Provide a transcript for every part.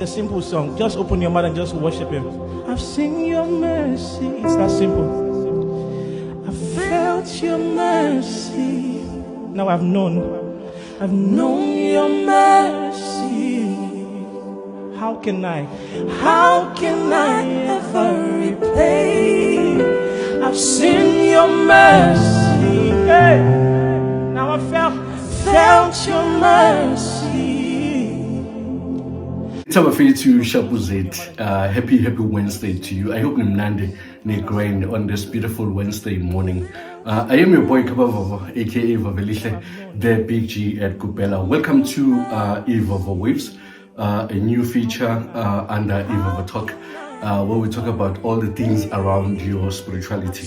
a simple song. Just open your mouth and just worship Him. I've seen your mercy. It's that simple. I've felt your mercy. Now I've known your mercy. How can I ever repay? I've seen your mercy. Hey. Now I felt your mercy. Tabafetu Shapuzet, happy Wednesday to you. I hope Nimnande Negrain on this beautiful Wednesday morning. I am your boy Kabava, aka Vaveliche, the Big G at Kupela. Welcome to Eve of Waves, a new feature under Eve of Talk, where we talk about all the things around your spirituality.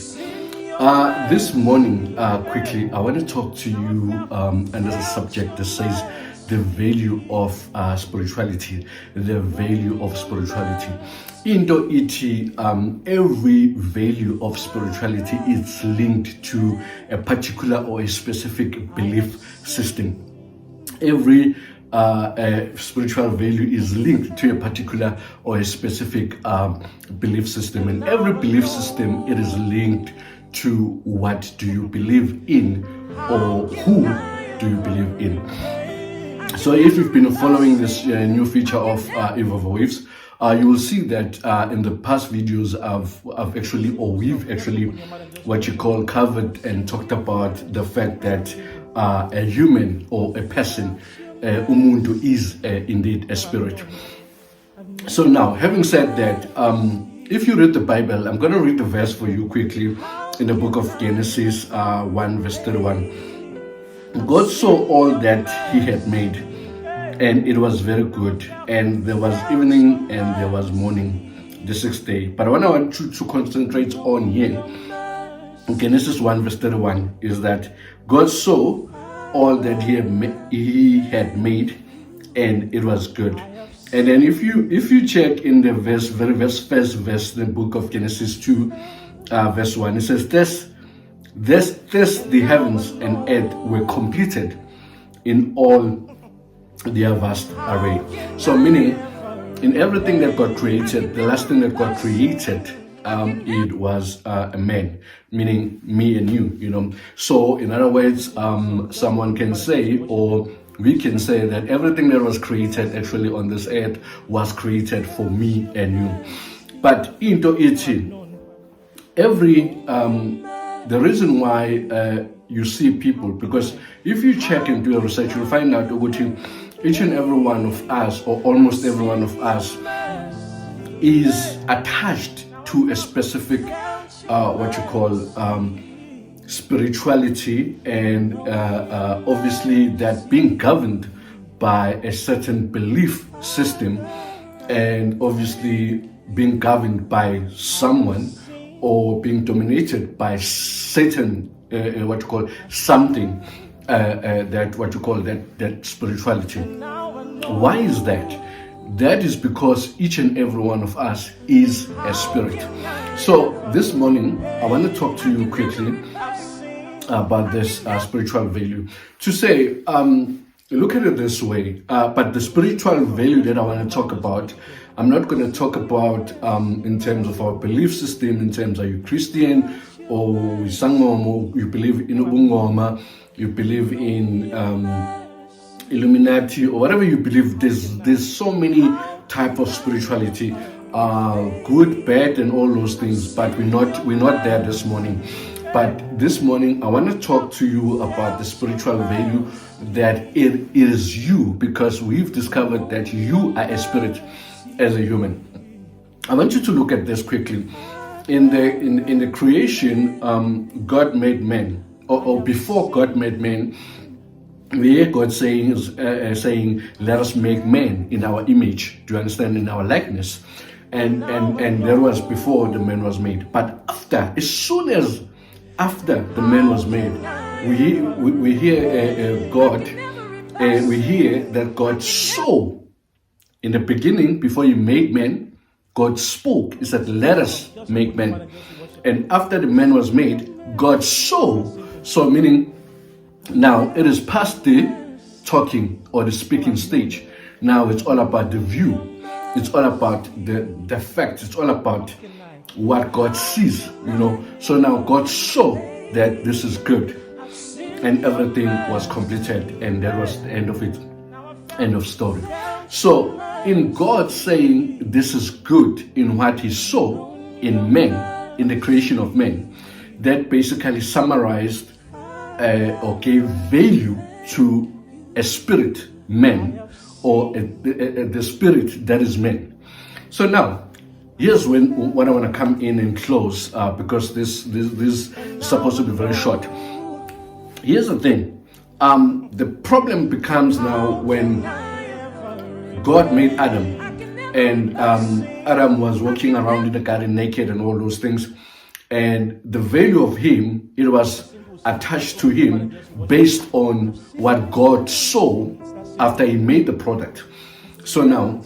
This morning, quickly, I want to talk to you, and there's a subject that says the value of spirituality. The value of spirituality. Into it, every value of spirituality is linked to a particular or a specific belief system. Every spiritual value is linked to a particular or a specific belief system, and every belief system, it is linked to what do you believe in, or who do you believe in. So if you've been following this new feature of Eve of Waves, you will see that in the past videos we've actually what you call covered and talked about the fact that a human or a person, umuntu, is indeed a spirit. So now, having said that, if you read the Bible, I'm going to read the verse for you quickly in the book of Genesis 1 verse 31. God saw all that He had made, and it was very good. And there was evening and there was morning, the sixth day. But what I want you to concentrate on here, in Genesis 1 verse 31, is that God saw all that He had made, and it was good. And then if you check in the first verse, in the book of Genesis 2, verse 1, it says, Thus the heavens and earth were completed in all their vast array. So meaning, in everything that God created, the last thing that God created, it was a man, meaning me and you. So in other words, someone can say, or we can say, that everything that was created actually on this earth was created for me and you. But into it, the reason why you see people, because if you check and do a research, you'll find out that each and every one of us, or almost every one of us, is attached to a specific spirituality, and obviously that being governed by a certain belief system, and obviously being governed by someone, or being dominated by certain something that spirituality. Why is that? That is because each and every one of us is a spirit. So this morning, I want to talk to you quickly about this spiritual value. To say, look at it this way, but the spiritual value that I want to talk about, I'm not going to talk about in terms of our belief system, in terms of you Christian, or you believe in Ubungoma, you believe in Illuminati, or whatever you believe. There's so many type of spirituality, good, bad, and all those things. But we're not there this morning. But this morning, I want to talk to you about the spiritual value that it is you, because we've discovered that you are a spirit as a human. I want you to look at this quickly. In the creation, God made man, or before God made man, we hear God saying, "Let us make man in our image." Do you understand? In our likeness, and that was before the man was made. But as soon as the man was made, we hear God. We hear that God saw. In the beginning, before He made man, God spoke. He said, "Let us make man." And after the man was made, God saw. So meaning, now it is past the talking or the speaking stage. Now it's all about the view. It's all about the facts. It's all about what God sees, So now God saw that this is good, and everything was completed, and that was the end of it. End of story. So in God saying this is good in what he saw in men, in the creation of men, that basically summarized or gave value to a spirit man, or the spirit that is man. So now, here's when I want to come in and close, because this is supposed to be very short. Here's the thing. The problem becomes now when God made Adam, and Adam was walking around in the garden naked and all those things, and the value of him, it was attached to him based on what God saw after he made the product. So now,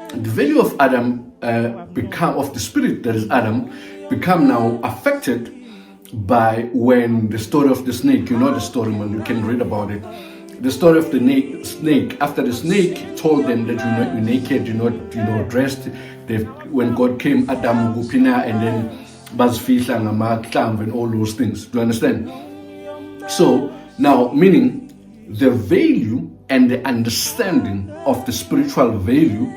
the value of Adam of the spirit that is Adam become now affected by when the story of the snake, the story, man, you can read about it. The story of the snake, after the snake told them that you're naked, you're not dressed, when God came, Adam Gupina, and then Bazfish and all those things. Do you understand? So now, meaning the value and the understanding of the spiritual value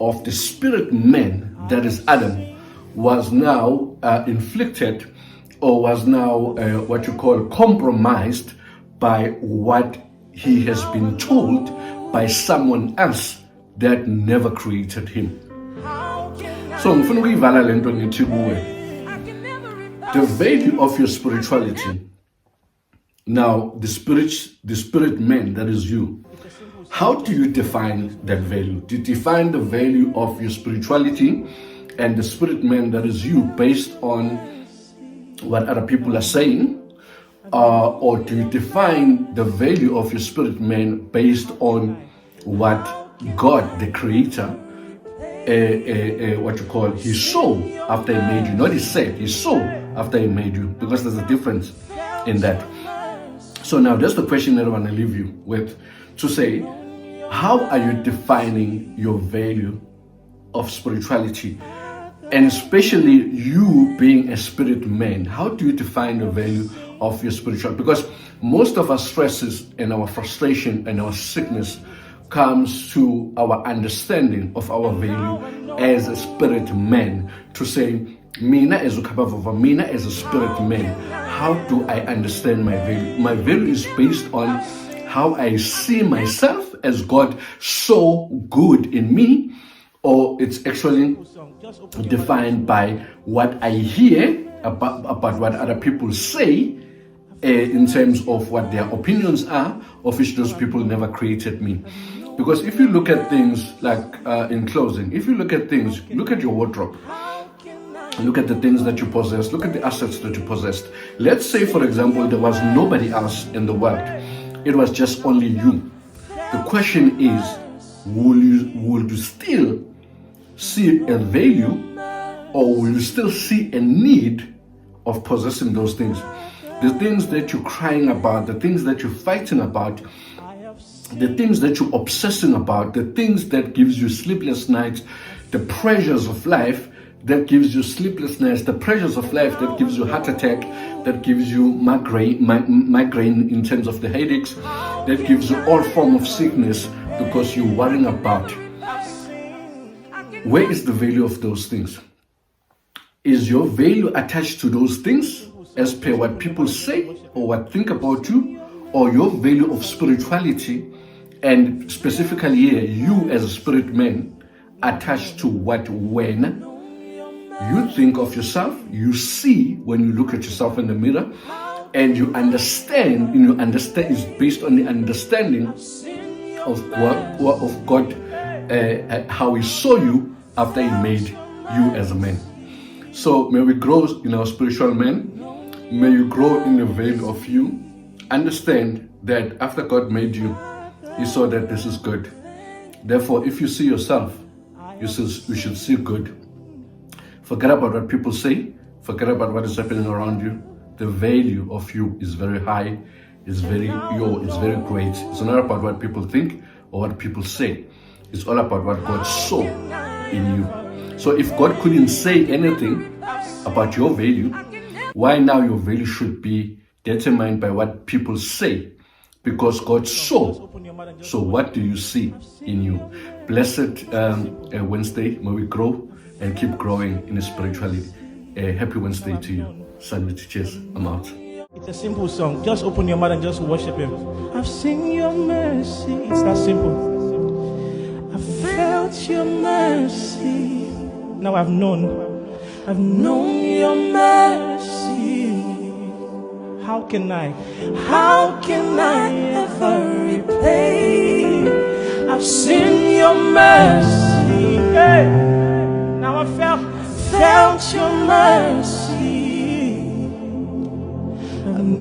of the spirit man, that is Adam, was now inflicted, or was now what you call compromised by what he has been told by someone else that never created him. So the value of your spirituality, now the spirit man, that is you, how do you define that value? Do you define the value of your spirituality and the spirit man, that is you, based on what other people are saying? Or do you define the value of your spirit man based on what God, the creator, he saw after he made you? Not he said, he saw after he made you, because there's a difference in that. So now that's the question that I want to leave you with, to say, how are you defining your value of spirituality? And especially you being a spirit man, how do you define the value of your spirituality? Because most of our stresses and our frustration and our sickness comes to our understanding of our value as a spirit man. To say, Mina as a spirit man, how do I understand my value? My value is based on how I see myself as God so good in me, or it's actually defined by what I hear about what other people say in terms of what their opinions are, of which those people never created me. Because if you look at things like, in closing, if you look at things, look at your wardrobe, look at the things that you possess, look at the assets that you possessed. Let's say, for example, there was nobody else in the world. It was just only you. The question is, will you still see a value, or will you still see a need of possessing those things? The things that you're crying about, the things that you're fighting about, the things that you're obsessing about, the things that gives you sleepless nights, the pressures of life that gives you sleepless nights, the pressures of life that gives you heart attack, that gives you migraine in terms of the headaches, that gives you all form of sickness because you're worrying about. Where is the value of those things? Is your value attached to those things as per what people say or what think about you, or your value of spirituality, and specifically here, you as a spirit man, attached to what, when you think of yourself, you see when you look at yourself in the mirror, and you understand, is based on the understanding of God, how he saw you after he made you as a man. So may we grow in our spiritual man. May you grow in the value of you. Understand that after God made you, he saw that this is good. Therefore, if you see yourself, you should see good. Forget about what people say. Forget about what is happening around you. The value of you is very high. It's very great. It's not about what people think or what people say. It's all about what God saw in you. So if God couldn't say anything about your value, why now your value should be determined by what people say? Because God saw. So what do you see in you? Blessed Wednesday. May we grow and keep growing in spirituality. Happy Wednesday to you. Sandwich, cheers. I'm out. It's a simple song. Just open your mouth and just worship Him. I've seen your mercy. It's that simple. I've felt your mercy. Now I've known your mercy. How can I ever repay? I've seen your mercy. Hey. Now I felt your mercy.